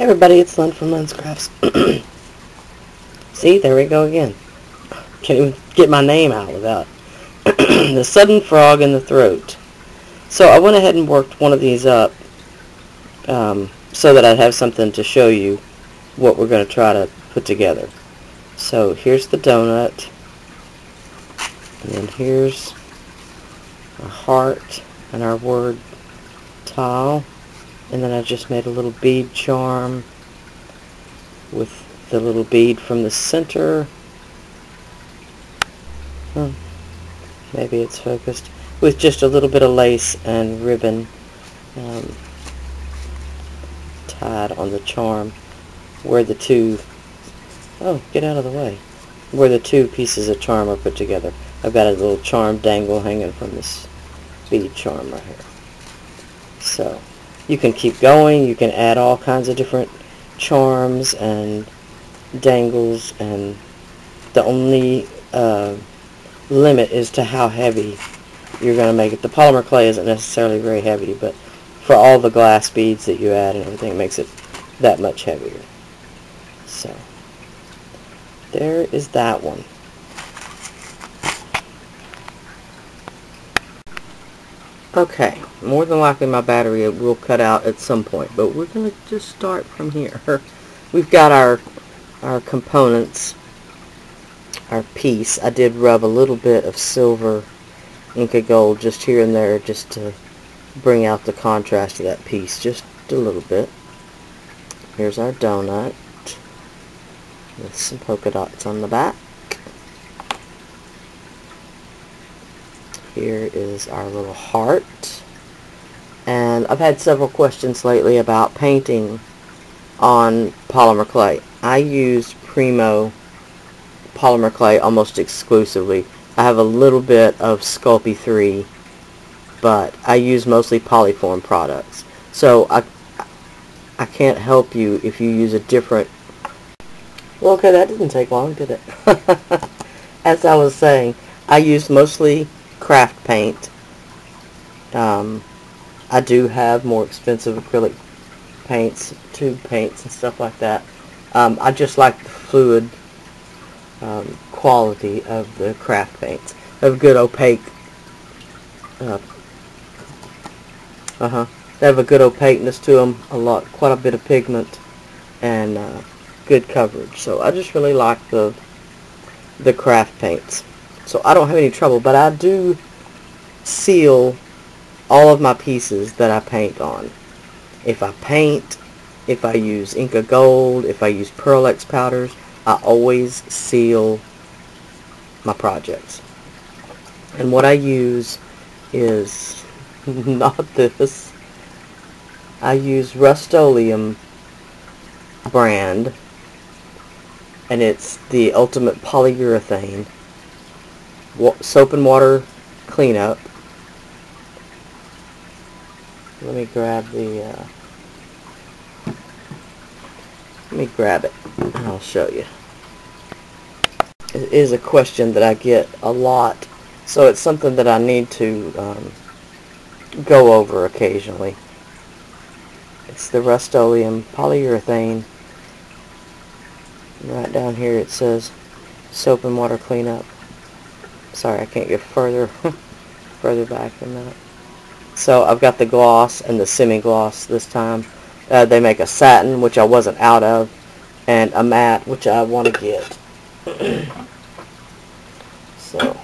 Hey everybody, it's Lyn from Lyn's Crafts. See, there we go again. Can't even get my name out without the sudden frog in the throat. So I went ahead and worked one of these up so that I'd have something to show you what we're going to try to put together. So here's the donut, and then here's our heart and our word tile. And then I just made a little bead charm with the little bead from the center. Maybe it's focused. With just a little bit of lace and ribbon tied on the charm where the two, get out of the way, where the two pieces of charm are put together. I've got a little charm dangle hanging from this bead charm right here. So you can keep going, you can add all kinds of different charms and dangles, and the only limit is to how heavy you're going to make it. The polymer clay isn't necessarily very heavy, but for all the glass beads that you add and everything, it makes it that much heavier. So there is that one. Okay, more than likely my battery will cut out at some point, but we're going to just start from here. We've got our components, our piece. I did rub a little bit of silver Inca Gold just here and there just to bring out the contrast of that piece, just a little bit. Here's our donut with some polka dots on the back. Here is our little heart. And I've had several questions lately about painting on polymer clay. I use Primo polymer clay almost exclusively. I have a little bit of Sculpey 3, but I use mostly Polyform products. So I can't help you if you use a different... Well, okay, that didn't take long, did it? As I was saying, I use mostly craft paint. I do have more expensive acrylic paints, tube paints and stuff like that. I just like the fluid quality of the craft paints. They have good opaque they have a good opaqueness to them, quite a bit of pigment, and good coverage. So I just really like the craft paints. So I don't have any trouble, but I do seal all of my pieces that I paint on. If I use Inca Gold, if I use Pearl X powders, I always seal my projects. And what I use is not this. I use Rust-Oleum brand, and it's the ultimate polyurethane soap and water cleanup. Let me grab it and I'll show you. It is a question that I get a lot, so it's something that I need to go over occasionally. It's the Rust-Oleum polyurethane. Right down here it says soap and water cleanup. Sorry, I can't get further back than that. So I've got the gloss and the semi-gloss this time. They make a satin, which I wasn't out of, and a matte, which I want to get. So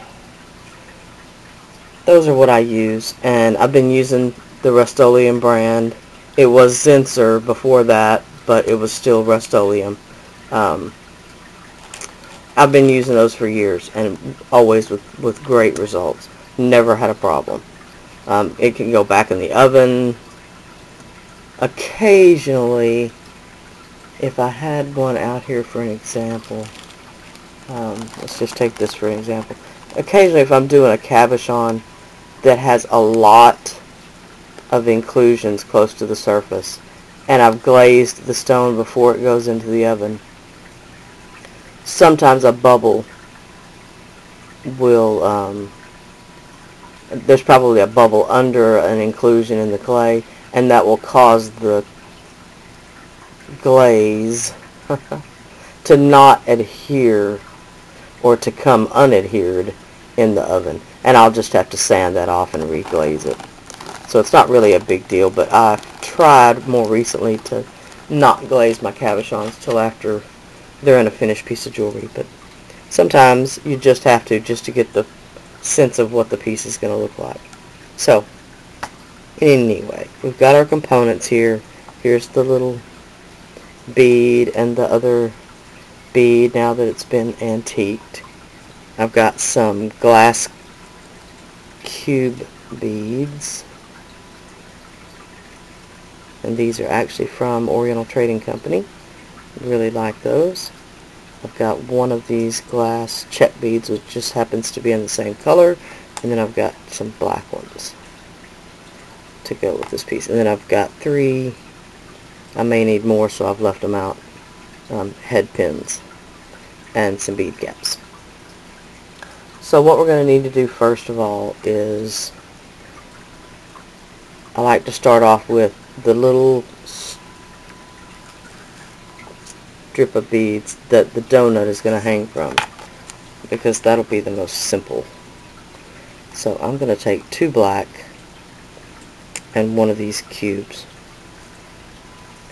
those are what I use, and I've been using the Rust-Oleum brand. It was Zinsser before that, but it was still Rust-Oleum. I've been using those for years, and always with great results. Never had a problem. It can go back in the oven. Occasionally, if I had one out here for an example, let's just take this for an example. Occasionally, if I'm doing a cabochon that has a lot of inclusions close to the surface, and I've glazed the stone before it goes into the oven, sometimes a bubble will, there's probably a bubble under an inclusion in the clay, and that will cause the glaze to not adhere or to come unadhered in the oven. And I'll just have to sand that off and reglaze it. So it's not really a big deal, but I've tried more recently to not glaze my cabochons till after they're in a finished piece of jewelry. But sometimes you just have to, just to get the sense of what the piece is going to look like. So anyway, we've got our components here. Here's the little bead and the other bead now that it's been antiqued. I've got some glass cube beads, and these are actually from Oriental Trading Company. Really like those. I've got one of these glass check beads, which just happens to be in the same color, and then I've got some black ones to go with this piece. And then I've got 3, I may need more, so I've left them out, head pins and some bead caps. So what we're going to need to do first of all is, I like to start off with the little strip of beads that the donut is going to hang from, because that'll be the most simple. So I'm going to take 2 black and one of these cubes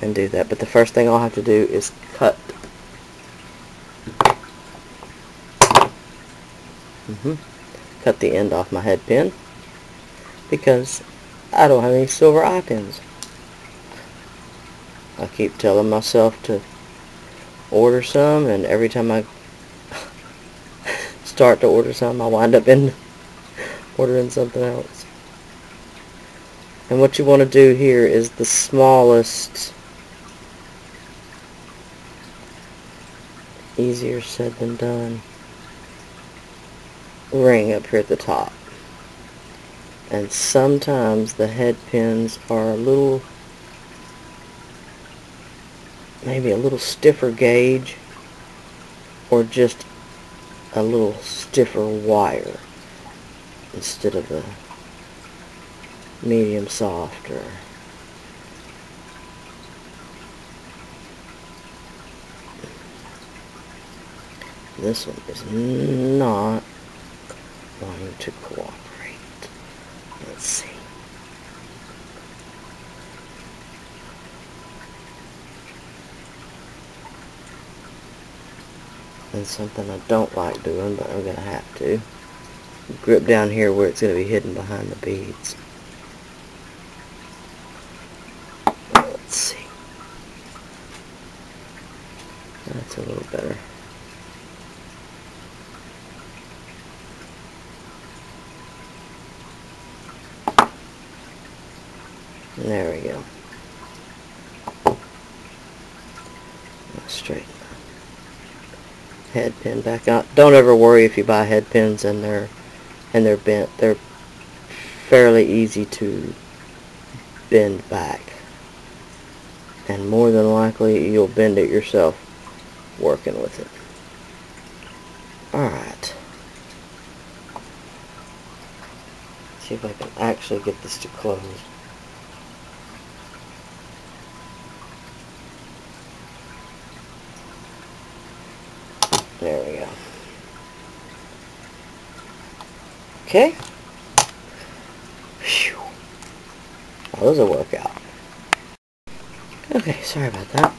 and do that. But the first thing I'll have to do is cut cut the end off my head pin, because I don't have any silver eye pins. I keep telling myself to order some, and every time I start to order some, I wind up ordering something else. And what you want to do here is the smallest, easier said than done, ring up here at the top. And sometimes the head pins are a little, maybe a little stiffer gauge, or just a little stiffer wire instead of a medium soft. Or this one is not wanting to cooperate. Let's see. And something I don't like doing, but I'm going to have to. Grip down here where it's going to be hidden behind the beads. Let's see. That's a little better. There we go. Straighten the head pin back out. Don't ever worry if you buy head pins and they're bent. They're fairly easy to bend back, and more than likely you'll bend it yourself working with it. Alright. See if I can actually get this to close. There we go. Okay. Whew. That was a workout. Okay, sorry about that.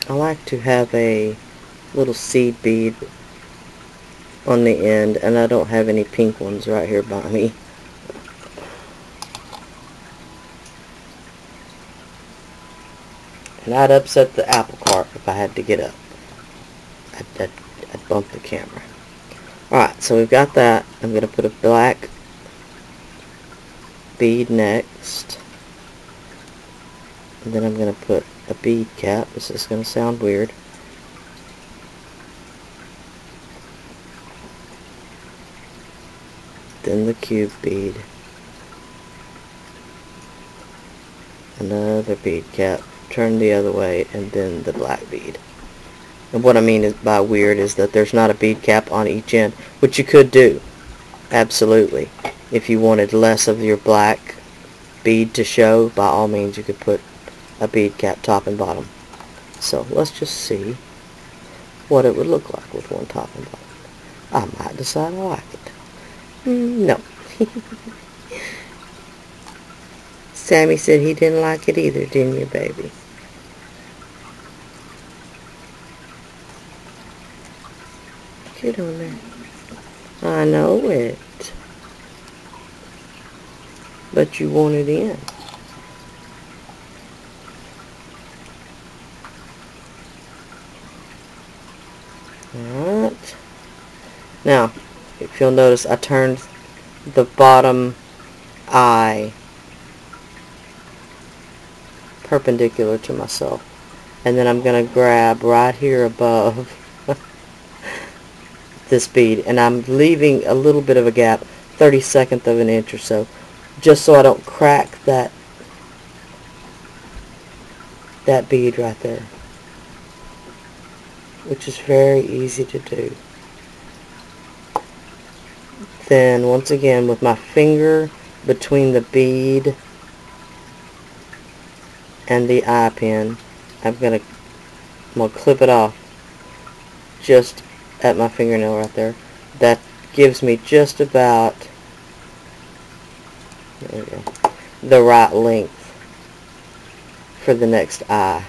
I like to have a little seed bead on the end, and I don't have any pink ones right here by me. And I'd upset the apple cart if I had to get up. I'd bump the camera. Alright, so we've got that. I'm going to put a black bead next. And then I'm going to put a bead cap. This is going to sound weird. Then the cube bead. Another bead cap. Turn the other way, and then the black bead. And what I mean is by weird is that there's not a bead cap on each end, which you could do, absolutely. If you wanted less of your black bead to show, by all means you could put a bead cap top and bottom. So let's just see what it would look like with one top and bottom. I might decide I like it. No. Sammy said he didn't like it either, didn't you, baby? Get on there. I know it. But you want it in. Alright. Now, if you'll notice, I turned the bottom eye perpendicular to myself. And then I'm going to grab right here above this bead. And I'm leaving a little bit of a gap, 32nd of an inch or so, just so I don't crack that bead right there, which is very easy to do. Then once again with my finger between the bead and the eye pin, I'm gonna clip it off just at my fingernail right there. That gives me just about, there we go, the right length for the next eye.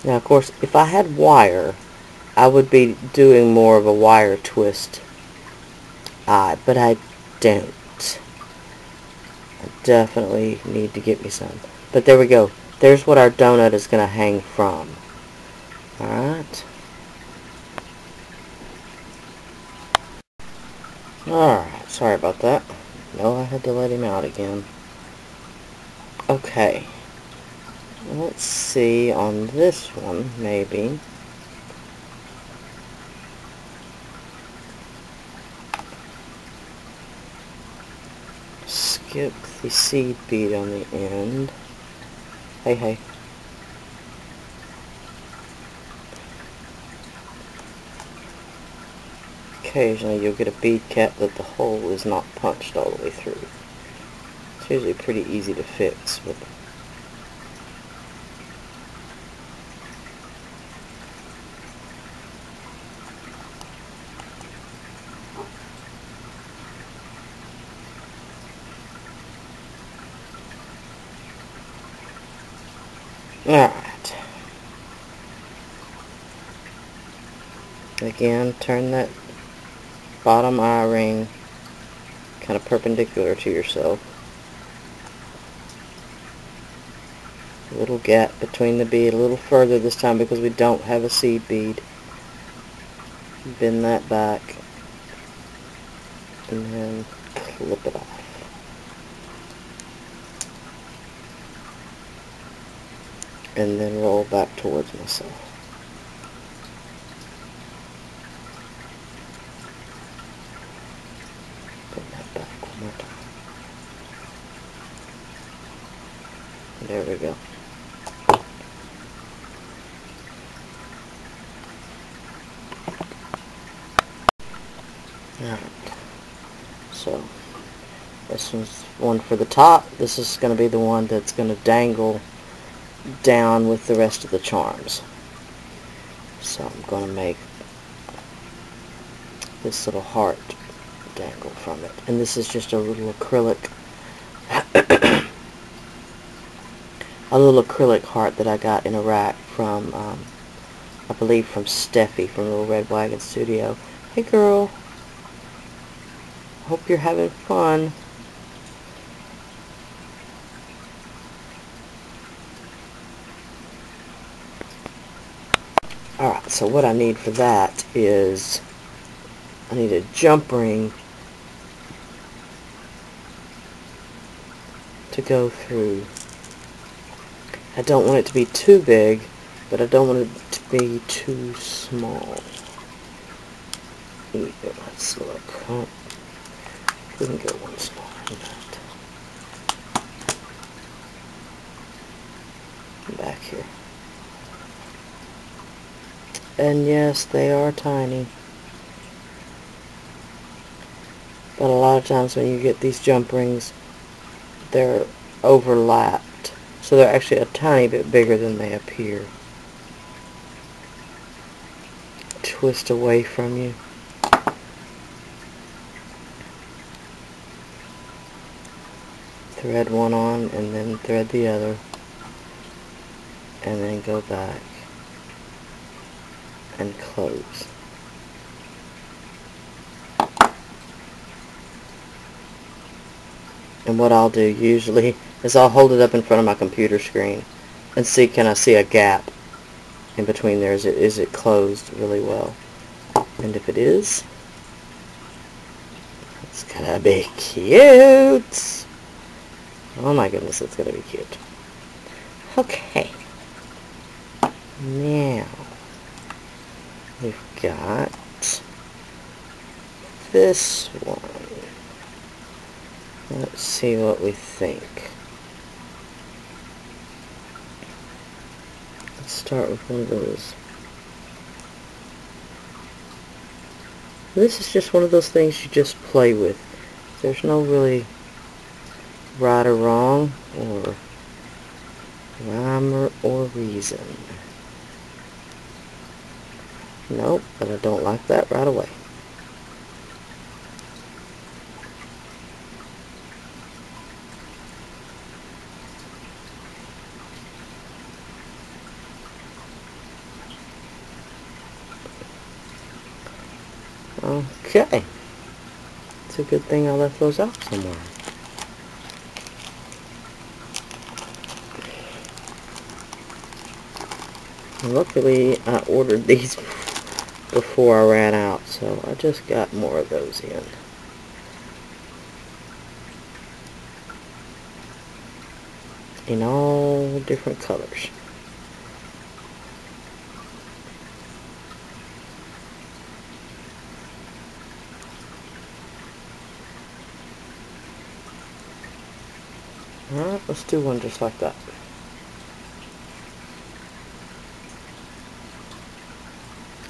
Now, of course, if I had wire, I would be doing more of a wire twist eye, but I don't. I definitely need to get me some. But there we go. There's what our donut is going to hang from. Alright. Alright, sorry about that. No, I had to let him out again. Okay. Let's see on this one, maybe. Skip the seed bead on the end. Hey, hey. Occasionally you'll get a bead cap that the hole is not punched all the way through. It's usually pretty easy to fix, but alright. Again, turn that bottom eye ring kind of perpendicular to yourself. A little gap between the bead, a little further this time because we don't have a seed bead. Bend that back and then clip it off. And then roll back towards myself. Put that back one more time. There we go. Alright. So, this one's one for the top. This is going to be the one that's going to dangle down with the rest of the charms. So I'm going to make this little heart dangle from it. And this is just a little acrylic a little acrylic heart that I got in a rack from I believe from Steffi from Little Red Wagon Studio. Hey girl, hope you're having fun. Alright, so what I need for that is I need a jump ring to go through. I don't want it to be too big, but I don't want it to be too small. Let's look. Oh, we can go one smaller than that. back here. And yes, they are tiny. But a lot of times when you get these jump rings, they're overlapped. So they're actually a tiny bit bigger than they appear. Twist away from you. Thread one on and then thread the other. And then go back and close. And what I'll do usually is I'll hold it up in front of my computer screen and see, can I see a gap in between there? Is it closed really well? And if it is, it's gonna be cute. Oh my goodness, it's gonna be cute. Okay. Now we've got this one. Let's see what we think. Let's start with one of those. This is just one of those things you just play with. There's no really right or wrong, or rhyme or reason. Nope, but I don't like that right away. Okay. It's a good thing I left those out somewhere. Luckily, I ordered these before I ran out, so I just got more of those in all different colors. Alright, let's do one just like that.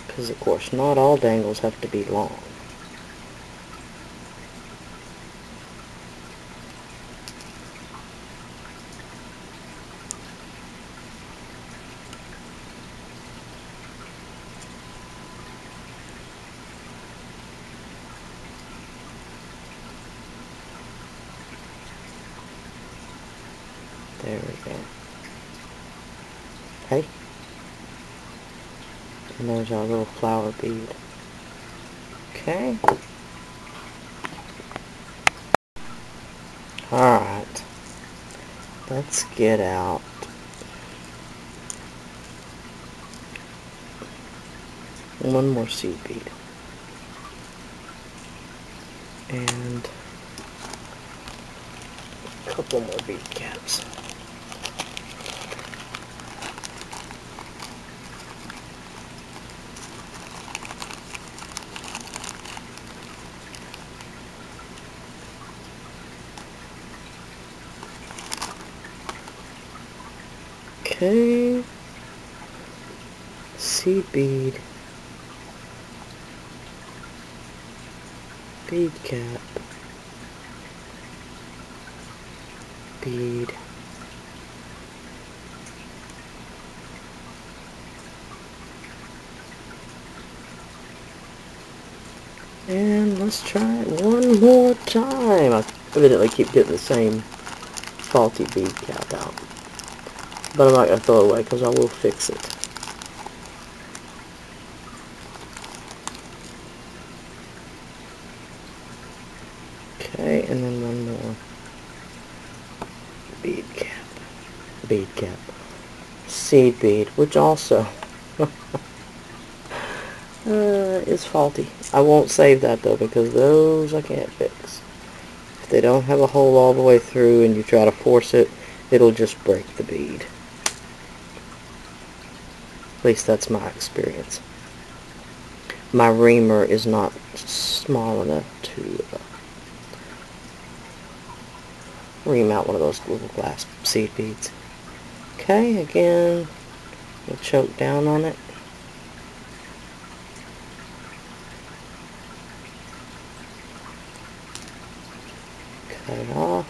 Because of course not all dangles have to be long. There we go. Okay. And there's our little flower bead. Okay. Alright. Let's get out one more seed bead. And a couple more bead caps. Okay, seed bead, bead cap, bead, and let's try it one more time. I evidently keep getting the same faulty bead cap out. But I'm not going to throw it away because I will fix it. Okay, and then one more bead cap, seed bead, which also is faulty. I won't save that though because those I can't fix. If they don't have a hole all the way through and you try to force it, it'll just break the bead. At least that's my experience. My reamer is not small enough to ream out one of those little glass seed beads. Okay, again, we'll choke down on it. Cut it off.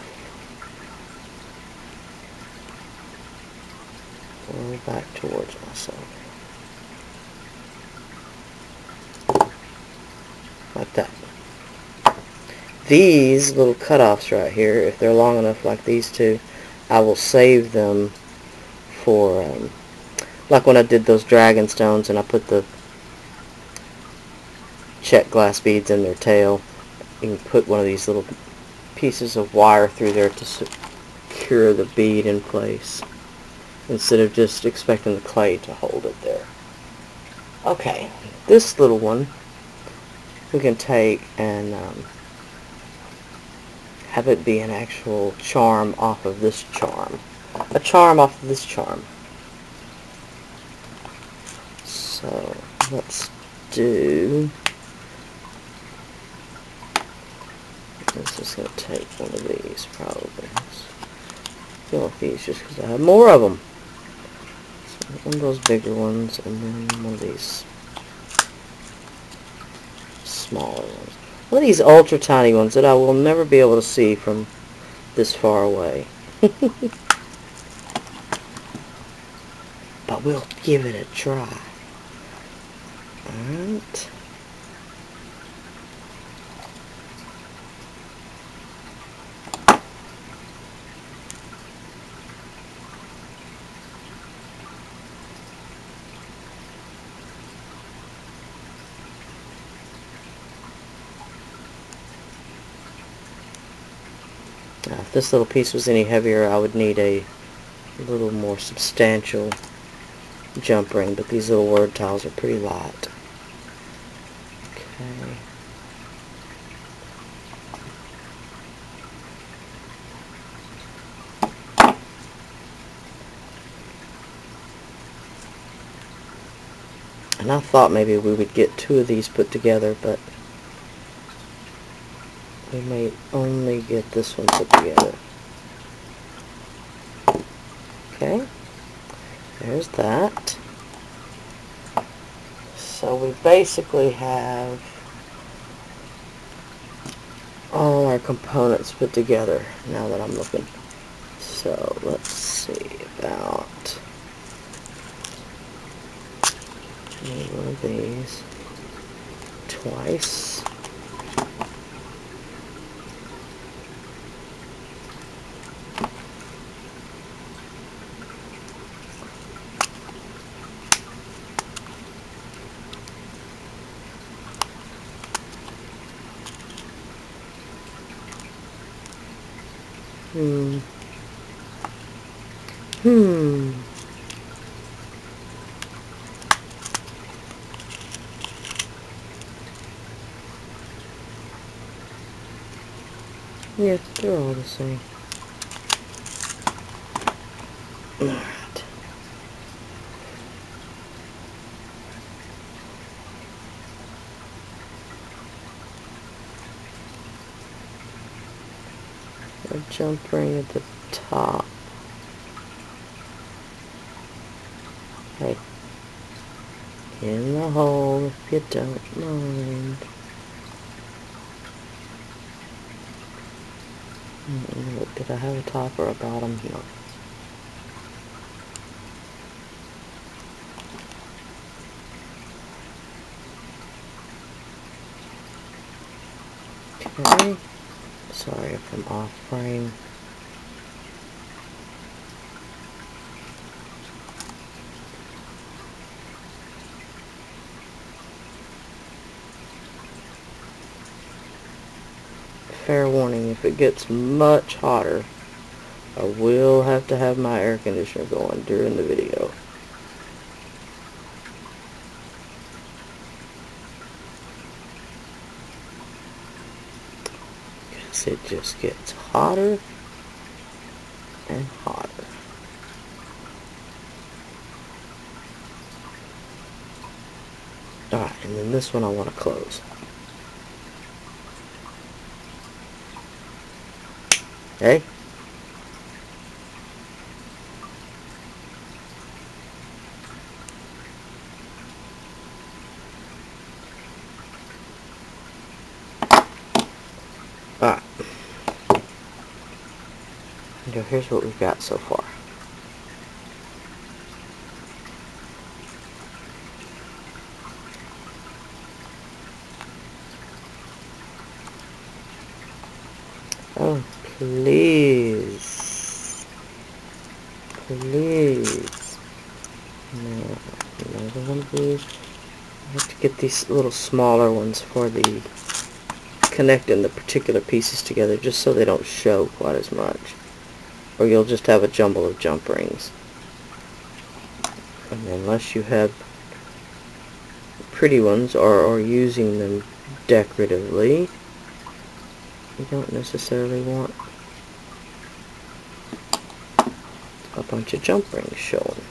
Roll back towards myself. Like that. These little cutoffs right here, if they're long enough like these two, I will save them for, like when I did those dragon stones and I put the check glass beads in their tail. You can put one of these little pieces of wire through there to secure the bead in place instead of just expecting the clay to hold it there. Okay, this little one we can take and have it be an actual charm off of this charm. A charm off of this charm. So let's do... This is going to take one of these probably. Go with these just because I have more of them. So one of those bigger ones and then one of these smaller ones. One of these ultra tiny ones that I will never be able to see from this far away. But we'll give it a try. Alright. Now, if this little piece was any heavier, I would need a little more substantial jump ring, but these little word tiles are pretty light. Okay. And I thought maybe we would get two of these put together, but we may only get this one put together. Okay, there's that. So we basically have all our components put together now that I'm looking. So let's see about one of these twice. Yeah, they're all the same. Alright. A jump ring at the top. Right in the hole, if you don't mind. Look, did I have a top or a bottom? No. Okay. Sorry if I'm off frame. Fair warning, if it gets much hotter, I will have to have my air conditioner going during the video. Because it just gets hotter and hotter. Alright, and then this one I want to close. Okay. Here's what we've got so far. Oh, please. Please. Now, another one of these. I have to get these little smaller ones for the connecting the particular pieces together, just so they don't show quite as much. Or you'll just have a jumble of jump rings. And unless you have pretty ones or using them decoratively, you don't necessarily want a bunch of jump rings showing.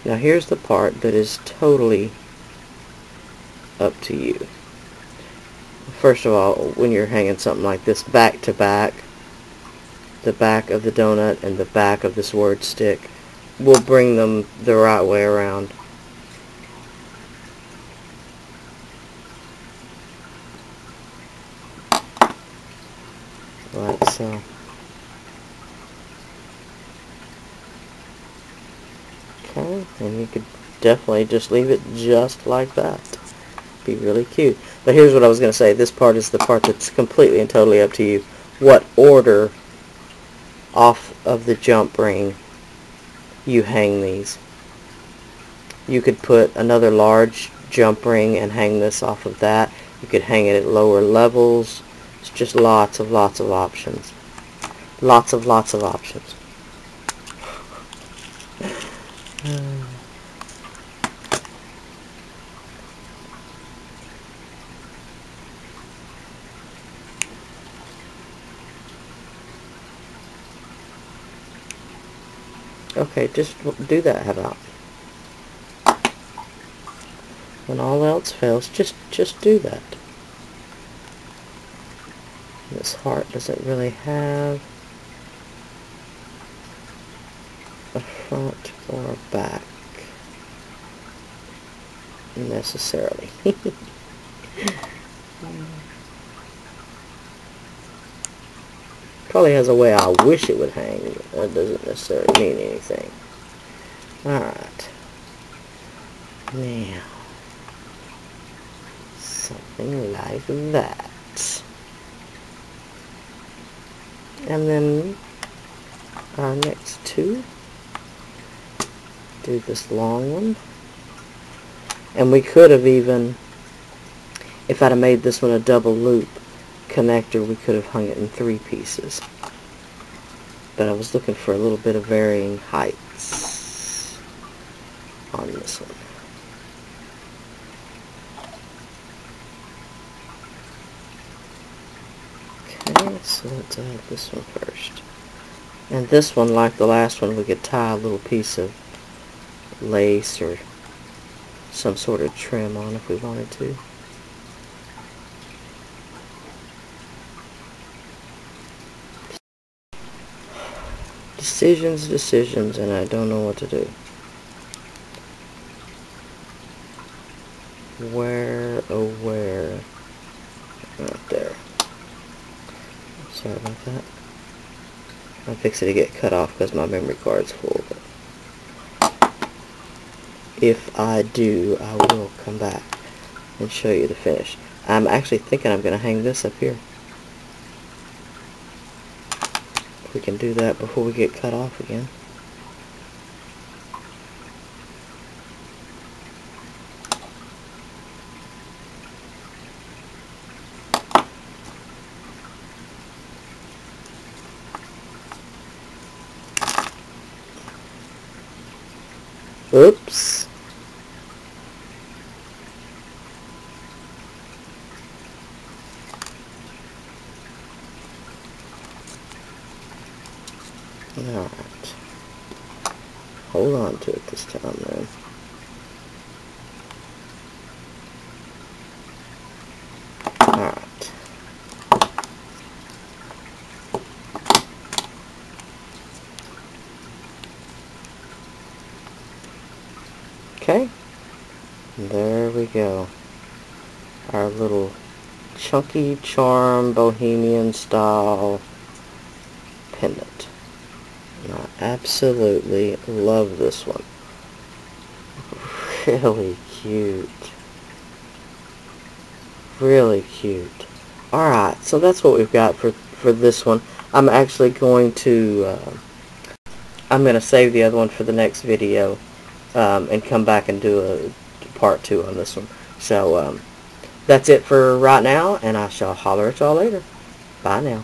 Now here's the part that is totally up to you. First of all, when you're hanging something like this back to back, the back of the donut and the back of this word stick will bring them the right way around. Like so. Okay, and you could definitely just leave it just like that. Be really cute. But here's what I was going to say. This part is the part that's completely and totally up to you. What order off of the jump ring you hang these. You could put another large jump ring and hang this off of that. You could hang it at lower levels. It's just lots of options. Lots of options. Okay, just do that. How about? When all else fails, just do that. This heart doesn't really have a front or a back necessarily. Probably has a way I wish it would hang. That doesn't necessarily mean anything. Alright. Now, something like that. And then our next two, do this long one. And we could have even, if I'd have made this one a double loop connector, we could have hung it in 3 pieces. But I was looking for a little bit of varying heights on this one. Okay, so let's add this one first. And this one, like the last one, we could tie a little piece of lace or some sort of trim on if we wanted to. Decisions, and I don't know what to do. Where, oh where? Right there. Sorry about that. I'm fixing to get cut off because my memory card's full. But if I do, I will come back and show you the finish. I'm actually thinking I'm going to hang this up here. We can do that before we get cut off again. Oops. Alright. Hold on to it this time, then. Alright. Okay. There we go. Our little chunky charm bohemian style Pendant. And I absolutely love this one. Really cute. Really cute. Alright, so that's what we've got for this one. I'm actually going to I'm going to save the other one for the next video and come back and do a part 2 on this one. So that's it for right now, and I shall holler at y'all later. Bye now.